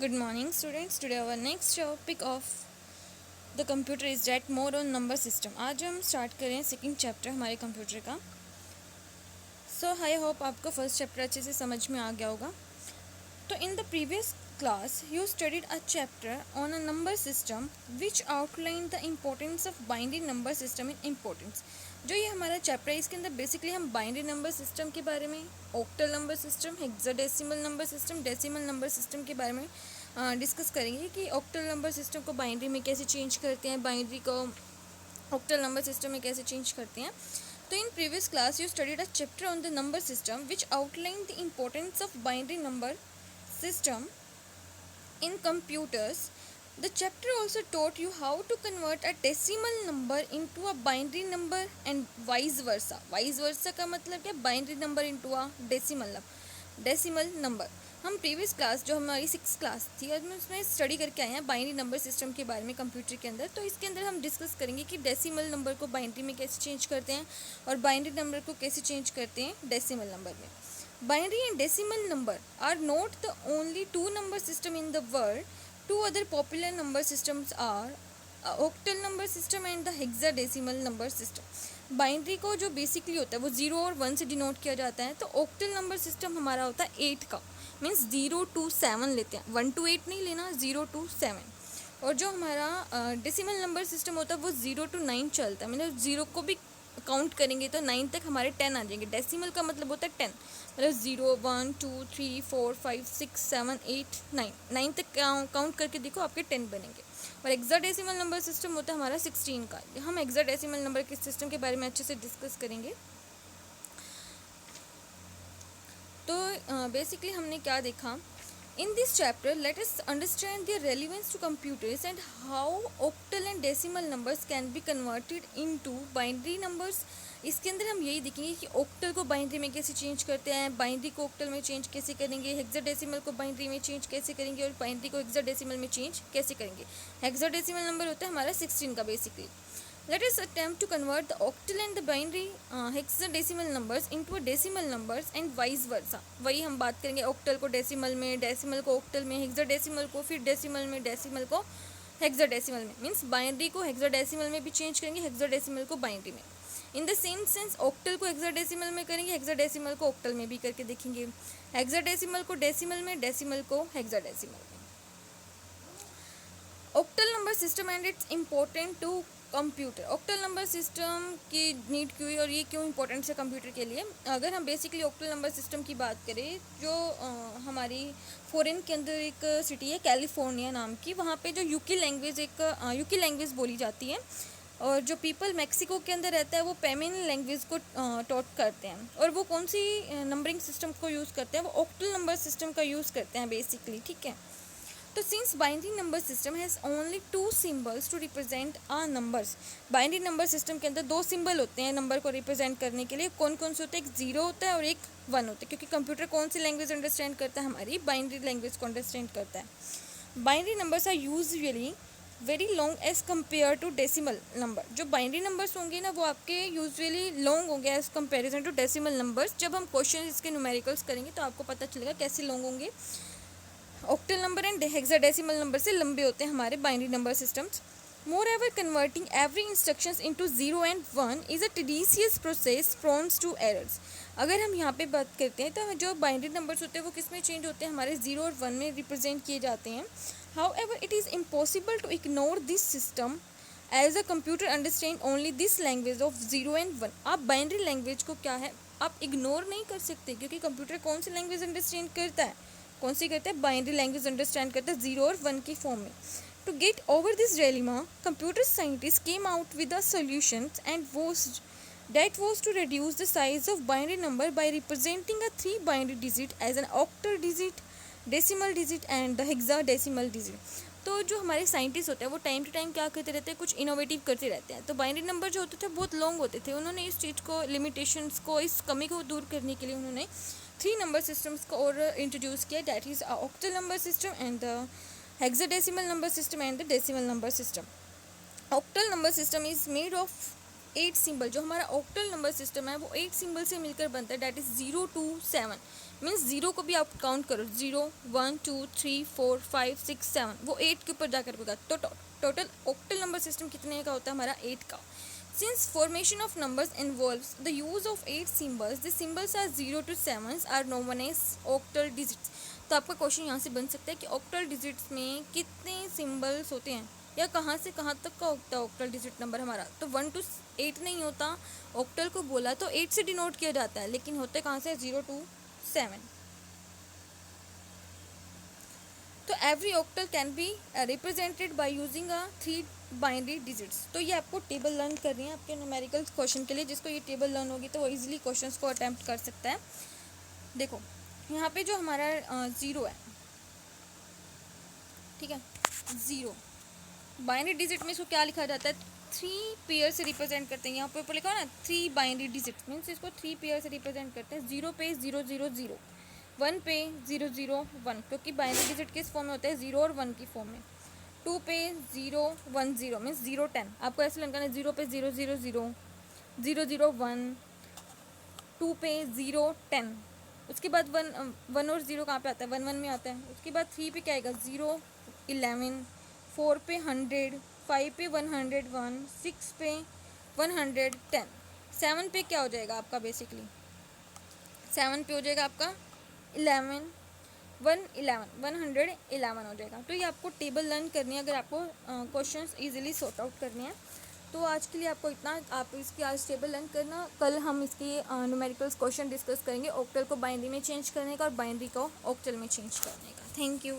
Good morning, students. Today our next topic of the computer is that more on number system. आज हम start करें second chapter हमारे computer का. सो I hope आपको first chapter अच्छे से समझ में आ गया होगा. तो in the previous class you studied a chapter on a number system which outlined the importance of binary number system in importance. जो ये हमारा चैप्टर है इसके अंदर बेसिकली हम बाइनरी नंबर सिस्टम के बारे में, octal number system, hexadecimal number system, decimal number system के बारे में डिस्कस करेंगे कि ऑक्टल नंबर सिस्टम को बाइनरी में कैसे चेंज करते हैं, बाइनरी को ऑक्टल नंबर सिस्टम में कैसे चेंज करते हैं. तो in previous class you studied a chapter on the number system which outline the importance of binary number system in computers. The chapter also taught you how to convert a decimal number into a binary number and vice versa. Vice versa का मतलब क्या? Binary number into a decimal number. हम previous class जो हमारी 6th class थी और हम उसमें स्टडी करके आए हैं बाइनरी नंबर सिस्टम के बारे में कंप्यूटर के अंदर. तो इसके अंदर हम डिस्कस करेंगे कि डेसिमल नंबर को बाइनरी में कैसे चेंज करते हैं और बाइनरी नंबर को कैसे चेंज करते हैं डेसिमल नंबर में. Binary and decimal number are not the only two number system in the world. Two other popular number systems are octal number system and the hexadecimal number system. Binary को जो basically होता है वो 0 और 1 से denote किया जाता है. तो ऑक्टल नंबर सिस्टम हमारा होता है 8 का, मीन्स 0 to 7 लेते हैं, 1 to 8 नहीं लेना, 0 to 7. और जो हमारा डेसिमल नंबर सिस्टम होता है वो 0 to 9 चलता है, मतलब 0 को भी काउंट करेंगे तो 9 तक हमारे 10 आ जाएंगे. डेसिमल का मतलब होता है 10, मतलब 0 1 2 3 4 5 6 7 8 9 तक काउंट करके देखो आपके 10 बनेंगे. और हेक्साडेसिमल नंबर सिस्टम होता है हमारा 16 का. हम हेक्साडेसिमल नंबर के सिस्टम के बारे में अच्छे से डिस्कस करेंगे. तो बेसिकली हमने क्या देखा. In this chapter, let us understand their relevance to computers and how octal and decimal numbers can be converted into binary numbers. इसके अंदर हम यही देखेंगे कि ऑक्टल को बाइनरी में कैसे चेंज करते हैं, बाइनरी को ऑक्टल में चेंज कैसे करेंगे, हेक्साडेसिमल को बाइनरी में चेंज कैसे करेंगे और बाइनरी को हेक्साडेसिमल में चेंज कैसे करेंगे. हेक्साडेसिमल नंबर होता है हमारा 16 का basically. Let us attempt to convert the octal and the binary hexadecimal numbers into a decimal numbers and vice versa. वही हम बात करेंगे ऑक्टल को डेसिमल में, डेसिमल को ऑक्टल में, हेक्साडेसिमल को फिर डेसिमल में, डेसिमल को हेक्साडेसिमल में. मीन्स बाइनरी को हेक्साडेसिमल में भी चेंज करेंगे, हेक्साडेसिमल को बाइनरी में. In the same sense octal को हेक्साडेसिमल में करेंगे, हेक्साडेसिमल को ऑक्टल में भी करके देखेंगे, हेक्साडेसिमल को डेसिमल में, डेसिमल को हेक्साडेसिमल में. Octal number system and it's important to computer. Octal number system की नीड क्यों है और ये क्यों इंपॉर्टेंट है कंप्यूटर के लिए. अगर हम बेसिकली ऑक्टल नंबर सिस्टम की बात करें, जो हमारी फॉरेन के अंदर एक सिटी है कैलिफोर्निया नाम की, वहाँ पे जो यूकी लैंग्वेज बोली जाती है. और जो पीपल मैक्सिको के अंदर रहता है वो पेमिन लैंग्वेज को टॉट करते हैं. और वो कौन सी नंबरिंग सिस्टम को यूज़ करते हैं, वो ऑक्टल नंबर सिस्टम का यूज़ करते हैं बेसिकली. ठीक है. तो since binary number system has only 2 symbols to represent a numbers. Binary number system के अंदर 2 सिंबल होते हैं नंबर को रिप्रेजेंट करने के लिए. कौन कौन से होते हैं? एक 0 होता है और एक 1 होता है, क्योंकि कंप्यूटर कौन सी लैंग्वेज अंडरस्टैंड करता है? हमारी बाइनरी लैंग्वेज को अंडरस्टैंड करता है. Binary numbers are usually very long as compare to decimal number. जो बाइनरी नंबर्स होंगे ना वो आपके यूजुअली लॉन्ग होंगे as comparison to decimal numbers. जब हम क्वेश्चन इसके न्यूमेरिकल्स करेंगे तो आपको पता चलेगा कैसे लॉन्ग होंगे. Octal number and hexadecimal number से लंबे होते हैं हमारे binary number systems. Moreover converting every instructions into 0 and 1 is a tedious process prone to errors. अगर हम यहाँ पे बात करते हैं तो जो बाइनरी नंबर्स होते हैं वो किस में चेंज होते हैं? हमारे 0 और 1 में रिप्रेजेंट किए जाते हैं. However it is impossible to ignore this system as a computer understand only this language of 0 and 1. आप बाइनरी लैंग्वेज को क्या है आप इग्नोर नहीं कर सकते, क्योंकि कंप्यूटर कौन सी लैंग्वेज अंडरस्टैंड करता है? कौन सी करता है? बाइनरी लैंग्वेज अंडरस्टैंड करता है 0 और 1 की फॉर्म में. To get over this dilemma, computer scientists came out with a solution and was to reduce the size of binary number by representing a 3 binary digit as an octal digit, decimal digit and the hexadecimal digit. तो जो हमारे scientist होते हैं वो time to time क्या करते रहते हैं? कुछ इनोवेटिव करते रहते हैं. तो बाइनरी नंबर जो होते थे बहुत लॉन्ग होते थे. उन्होंने इस चीज़ को, लिमिटेशंस को, इस कमी को दूर करने के लिए उन्होंने 3 नंबर सिस्टम्स को और इंट्रोड्यूस किया. That is a octal number system and the hexadecimal number system and the decimal number system. Octal number system is made of 8 symbol. जो हमारा ऑक्टल नंबर सिस्टम है वो 8 सिंबल से मिलकर बनता है. That is 0 to 7. मीन्स 0 को भी आप काउंट करो, 0 1 2 3 4 5 6 7, वो 8 के ऊपर जाकर होगा। तो टोटल ऑक्टल नंबर सिस्टम कितने का होता है हमारा? 8 का। Since formation of numbers involves the use of 8 symbols, the symbols are 0 to 7 are known as octal digits. तो आपका क्वेश्चन यहाँ से बन सकता है कि ऑक्टल डिजिट्स में कितने सिंबल्स होते हैं या कहाँ से कहाँ तक का होता है ऑक्टल डिजिट नंबर हमारा? तो 1 to 8 नहीं होता, ऑक्टल को बोला तो 8 से डिनोट किया जाता है, लेकिन होते कहाँ से? 0 to 7। तो every octal can be represented by using a 3 binary digits. तो ये आपको टेबल लर्न कर रही है आपके न्यूमेरिकल क्वेश्चन के लिए, जिसको ये टेबल लर्न होगी तो वो इजीली क्वेश्चंस को अटेम्प्ट कर सकता है। देखो यहाँ पे जो हमारा 0 है, ठीक है, 0 बाइनरी डिजिट में इसको क्या लिखा जाता है? 3 पेयर से रिप्रेजेंट करते हैं। यहाँ पे ऊपर लिखा है ना 3 बाइनरी डिजिट, मीन्स इसको 3 पेयर से रिप्रेजेंट करते हैं। 0 पे 0 0 0, 1 पे 0 0 1, क्योंकि बाइनरी डिजिट किस फॉर्म में होता है? 0 और 1 की फॉर्म में। 2 पे 0 1 0, मीन्स 0 10, आपको ऐसे लगाना है 0 पे 0 0 0 0 0 1, 2 पे 0 10, उसके बाद 1 और 0 कहाँ पे आता है? 1 1 में आता है। उसके बाद 3 पे क्या आएगा? 0 11, 4 पे 100, 5 पे 101, 6 पे 110, 7 पे क्या हो जाएगा आपका? बेसिकली 7 पे हो जाएगा आपका 11 111 हो जाएगा। तो ये आपको टेबल लर्न करनी है अगर आपको क्वेश्चंस इजीली सॉर्ट आउट करने हैं। तो आज के लिए आपको इतना, आप इसकी आज टेबल लर्न करना। कल हम इसकी न्यूमेरिकल्स क्वेश्चन डिस्कस करेंगे, ऑक्टल को बाइनरी में चेंज करने का और बाइनरी को ऑक्टल में चेंज करने का। Thank you.